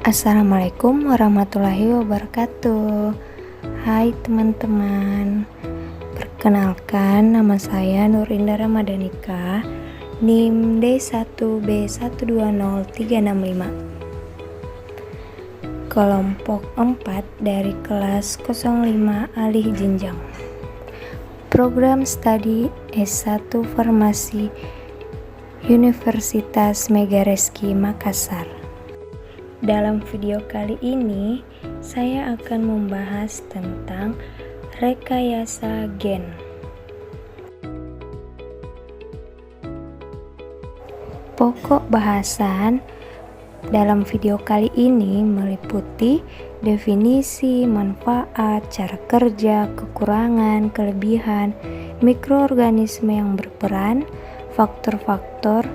Assalamualaikum warahmatullahi wabarakatuh. Hai teman-teman, perkenalkan nama saya Nurinda Ramadanika, NIM D1B120365, kelompok 4 dari kelas 05 alih jenjang, program studi S1 Farmasi Universitas Megareski Makassar. Dalam video kali ini, saya akan membahas tentang rekayasa gen. Pokok bahasan dalam video kali ini meliputi definisi, manfaat, cara kerja, kekurangan, kelebihan, mikroorganisme yang berperan, faktor-faktor,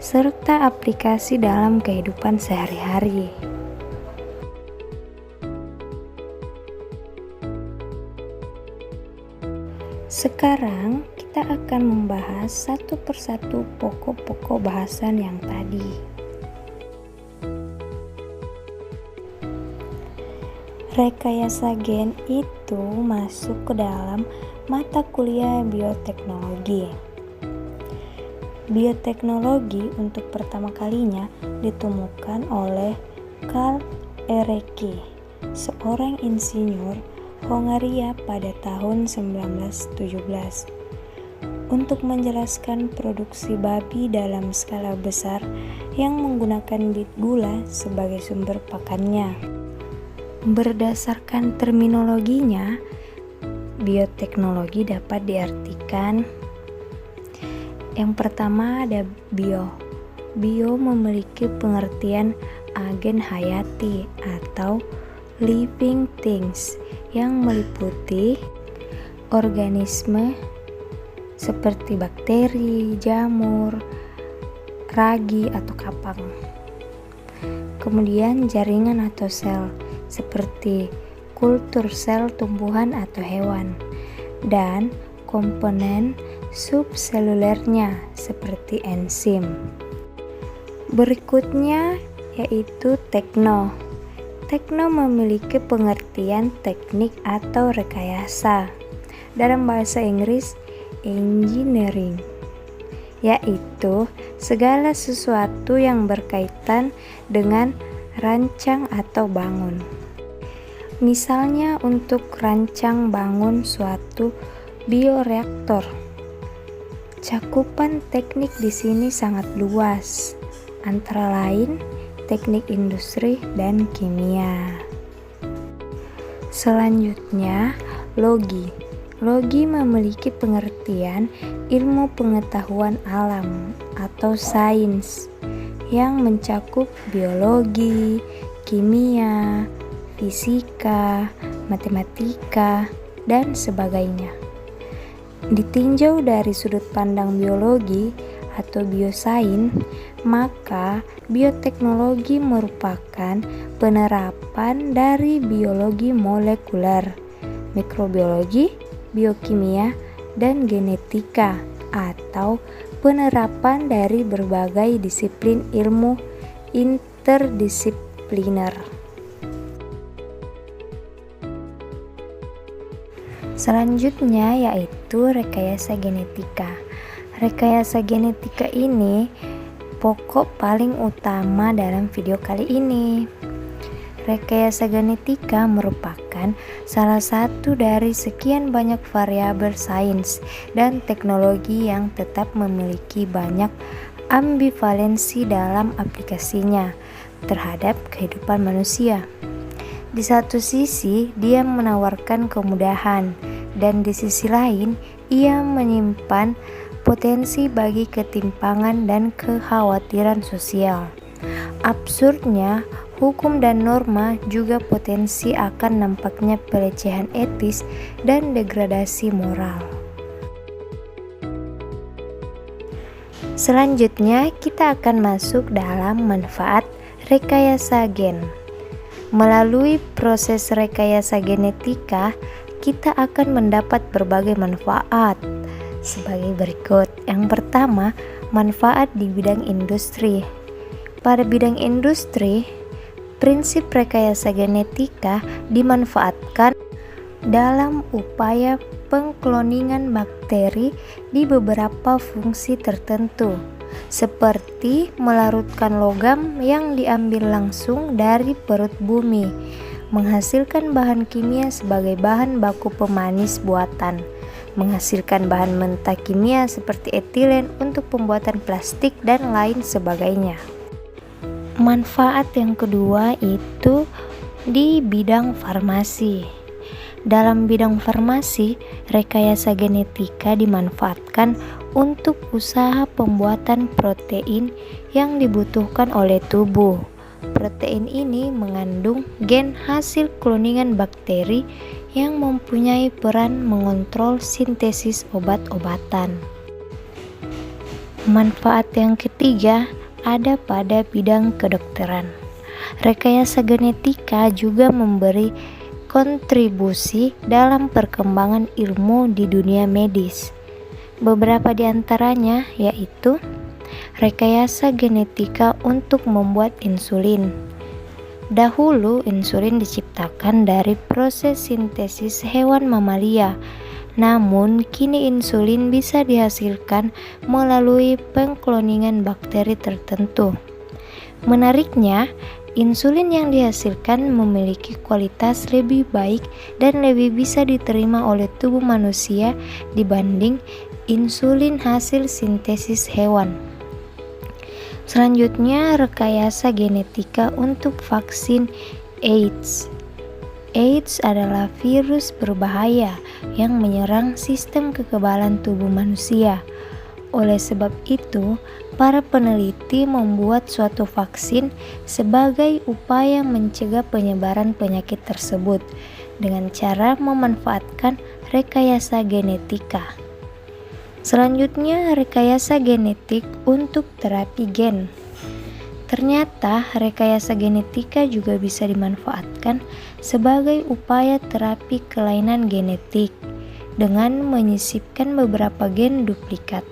serta aplikasi dalam kehidupan sehari-hari. Sekarang kita akan membahas satu persatu pokok-pokok bahasan yang tadi. Rekayasa gen itu masuk ke dalam mata kuliah bioteknologi. Bioteknologi untuk pertama kalinya ditemukan oleh Carl Erecki, seorang insinyur Hongaria pada tahun 1917, untuk menjelaskan produksi babi dalam skala besar yang menggunakan bit gula sebagai sumber pakannya. Berdasarkan terminologinya, bioteknologi dapat diartikan: yang pertama ada bio. Bio memiliki pengertian agen hayati atau living things yang meliputi organisme seperti bakteri, jamur, ragi atau kapang. Kemudian jaringan atau sel seperti kultur sel tumbuhan atau hewan, dan komponen subselulernya seperti enzim. Berikutnya yaitu tekno. Tekno memiliki pengertian teknik atau rekayasa. Dalam bahasa Inggris, engineering, yaitu segala sesuatu yang berkaitan dengan rancang atau bangun. Misalnya untuk rancang bangun suatu bioreaktor. Cakupan teknik di sini sangat luas, antara lain teknik industri dan kimia. Selanjutnya, logi. Logi memiliki pengertian ilmu pengetahuan alam atau sains yang mencakup biologi, kimia, fisika, matematika, dan sebagainya. Ditinjau dari sudut pandang biologi atau biosains, maka bioteknologi merupakan penerapan dari biologi molekuler, mikrobiologi, biokimia, dan genetika, atau penerapan dari berbagai disiplin ilmu interdisipliner. Selanjutnya yaitu rekayasa genetika. Rekayasa genetika ini pokok paling utama dalam video kali ini. Rekayasa genetika merupakan salah satu dari sekian banyak variabel sains dan teknologi yang tetap memiliki banyak ambivalensi dalam aplikasinya terhadap kehidupan manusia. Di satu sisi, dia menawarkan kemudahan, dan di sisi lain, ia menyimpan potensi bagi ketimpangan dan kekhawatiran sosial. Absurdnya, hukum dan norma juga potensi akan nampaknya pelecehan etis dan degradasi moral. Selanjutnya, kita akan masuk dalam manfaat rekayasa gen. Melalui proses rekayasa genetika, kita akan mendapat berbagai manfaat sebagai berikut. Yang pertama, manfaat di bidang industri. Pada bidang industri, Prinsip rekayasa genetika dimanfaatkan dalam upaya pengkloningan bakteri di beberapa fungsi tertentu, seperti melarutkan logam yang diambil langsung dari perut bumi, menghasilkan bahan kimia sebagai bahan baku pemanis buatan, menghasilkan bahan mentah kimia seperti etilen untuk pembuatan plastik, dan lain sebagainya. Manfaat yang kedua itu di bidang farmasi. Dalam bidang farmasi, rekayasa genetika dimanfaatkan untuk usaha pembuatan protein yang dibutuhkan oleh tubuh. Protein ini mengandung gen hasil kloningan bakteri yang mempunyai peran mengontrol sintesis obat-obatan. Manfaat yang ketiga ada pada bidang kedokteran. Rekayasa genetika juga memberi kontribusi dalam perkembangan ilmu di dunia medis. Beberapa di antaranya yaitu rekayasa genetika untuk membuat insulin. Dahulu insulin diciptakan dari proses sintesis hewan mamalia. Namun, kini insulin bisa dihasilkan melalui pengkloningan bakteri tertentu. Menariknya, insulin yang dihasilkan memiliki kualitas lebih baik dan lebih bisa diterima oleh tubuh manusia dibanding insulin hasil sintesis hewan. Selanjutnya, rekayasa genetika untuk vaksin AIDS. AIDS adalah virus berbahaya yang menyerang sistem kekebalan tubuh manusia. Oleh sebab itu, para peneliti membuat suatu vaksin sebagai upaya mencegah penyebaran penyakit tersebut dengan cara memanfaatkan rekayasa genetika. Selanjutnya, rekayasa genetik untuk terapi gen. Ternyata, rekayasa genetika juga bisa dimanfaatkan sebagai upaya terapi kelainan genetik dengan menyisipkan beberapa gen duplikat.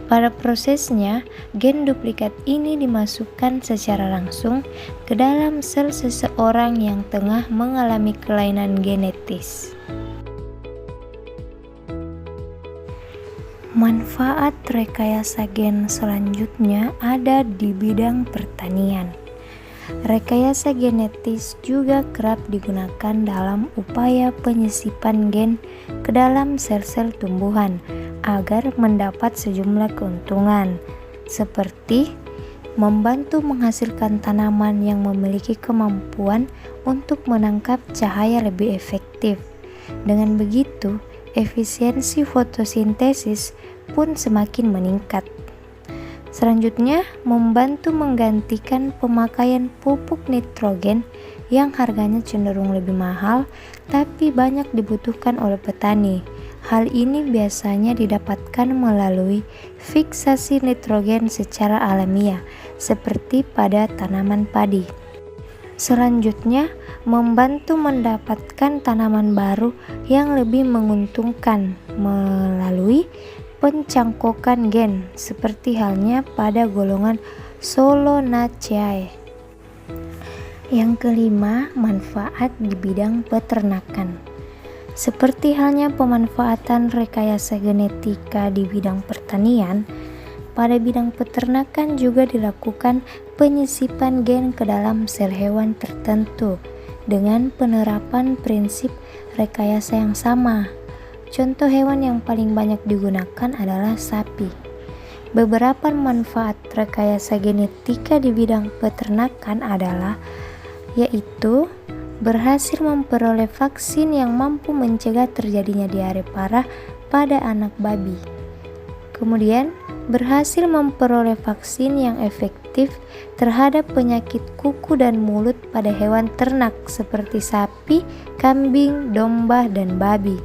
Pada prosesnya, gen duplikat ini dimasukkan secara langsung ke dalam sel seseorang yang tengah mengalami kelainan genetis. Manfaat rekayasa gen selanjutnya ada di bidang pertanian. Rekayasa genetis juga kerap digunakan dalam upaya penyisipan gen ke dalam sel-sel tumbuhan agar mendapat sejumlah keuntungan, seperti membantu menghasilkan tanaman yang memiliki kemampuan untuk menangkap cahaya lebih efektif. Dengan begitu, efisiensi fotosintesis pun semakin meningkat. Selanjutnya, membantu menggantikan pemakaian pupuk nitrogen yang harganya cenderung lebih mahal tapi banyak dibutuhkan oleh petani. Hal ini biasanya didapatkan melalui fiksasi nitrogen secara alamiah, seperti pada tanaman padi. Selanjutnya, membantu mendapatkan tanaman baru yang lebih menguntungkan melalui pencangkokan gen, seperti halnya pada golongan Solanaceae. Yang kelima, manfaat di bidang peternakan. Seperti halnya pemanfaatan rekayasa genetika di bidang pertanian, pada bidang peternakan juga dilakukan penyisipan gen ke dalam sel hewan tertentu dengan penerapan prinsip rekayasa yang sama. Contoh hewan yang paling banyak digunakan adalah sapi. Beberapa manfaat rekayasa genetika di bidang peternakan adalah yaitu berhasil memperoleh vaksin yang mampu mencegah terjadinya diare parah pada anak babi. Kemudian, berhasil memperoleh vaksin yang efektif terhadap penyakit kuku dan mulut pada hewan ternak seperti sapi, kambing, domba, dan babi.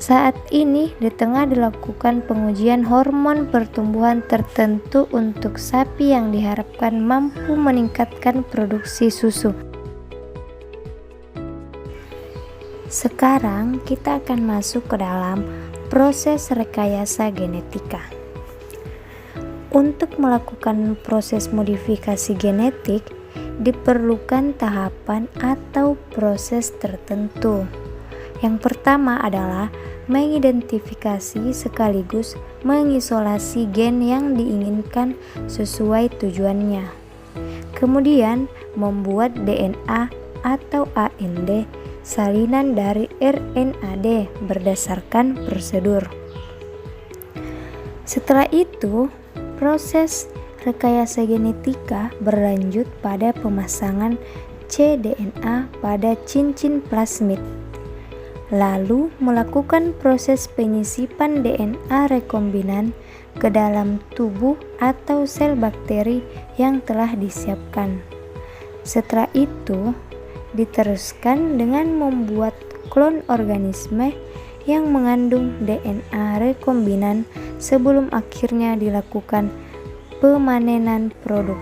Saat ini di tengah dilakukan pengujian hormon pertumbuhan tertentu untuk sapi yang diharapkan mampu meningkatkan produksi susu. Sekarang kita akan masuk ke dalam proses rekayasa genetika. Untuk melakukan proses modifikasi genetik, diperlukan tahapan atau proses tertentu. Yang pertama adalah mengidentifikasi sekaligus mengisolasi gen yang diinginkan sesuai tujuannya. Kemudian membuat DNA atau AND, salinan dari RNAD berdasarkan prosedur. Setelah itu, proses rekayasa genetika berlanjut pada pemasangan cDNA pada cincin plasmid, lalu melakukan proses penyisipan DNA rekombinan ke dalam tubuh atau sel bakteri yang telah disiapkan. Setelah itu, diteruskan dengan membuat klon organisme yang mengandung DNA rekombinan sebelum akhirnya dilakukan pemanenan produk.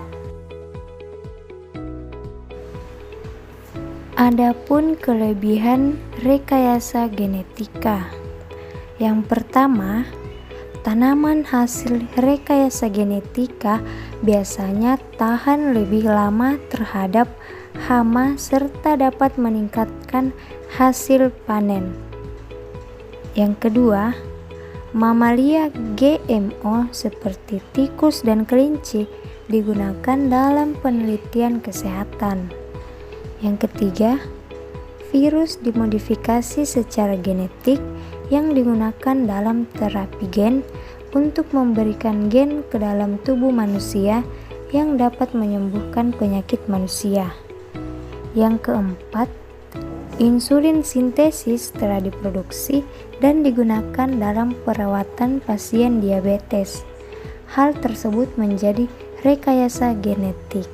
Adapun kelebihan rekayasa genetika. Yang pertama, tanaman hasil rekayasa genetika biasanya tahan lebih lama terhadap hama serta dapat meningkatkan hasil panen. Yang kedua, mamalia GMO seperti tikus dan kelinci digunakan dalam penelitian kesehatan. Yang ketiga, virus dimodifikasi secara genetik yang digunakan dalam terapi gen untuk memberikan gen ke dalam tubuh manusia yang dapat menyembuhkan penyakit manusia. Yang keempat, insulin sintesis telah diproduksi dan digunakan dalam perawatan pasien diabetes. Hal tersebut menjadi rekayasa genetik.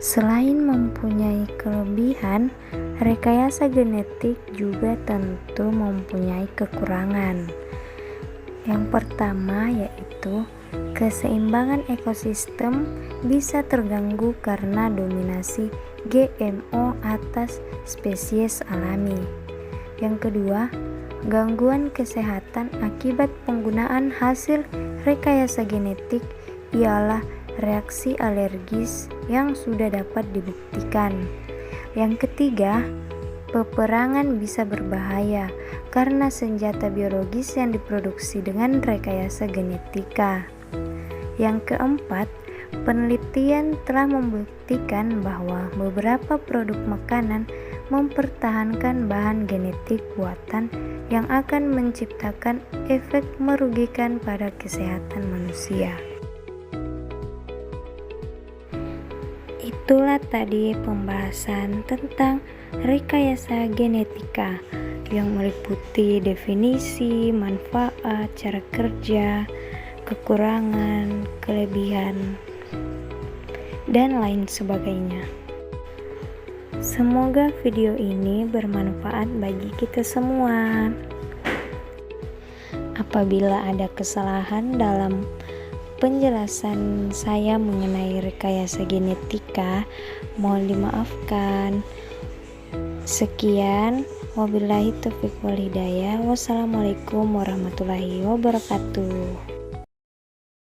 Selain mempunyai kelebihan, rekayasa genetik juga tentu mempunyai kekurangan. Yang pertama yaitu keseimbangan ekosistem bisa terganggu karena dominasi GMO atas spesies alami. Yang kedua, gangguan kesehatan akibat penggunaan hasil rekayasa genetik ialah reaksi alergis yang sudah dapat dibuktikan. Yang ketiga, peperangan bisa berbahaya karena senjata biologis yang diproduksi dengan rekayasa genetika. Yang keempat, penelitian telah membuktikan bahwa beberapa produk makanan mempertahankan bahan genetik buatan yang akan menciptakan efek merugikan pada kesehatan manusia. Itulah tadi pembahasan tentang rekayasa genetika yang meliputi definisi, manfaat, cara kerja, kekurangan, kelebihan, dan lain sebagainya. Semoga video ini bermanfaat bagi kita semua. Apabila ada kesalahan dalam penjelasan saya mengenai rekayasa genetika, mohon dimaafkan. Sekian, wabillahi taufiq wal hidayah. Wassalamualaikum warahmatullahi wabarakatuh.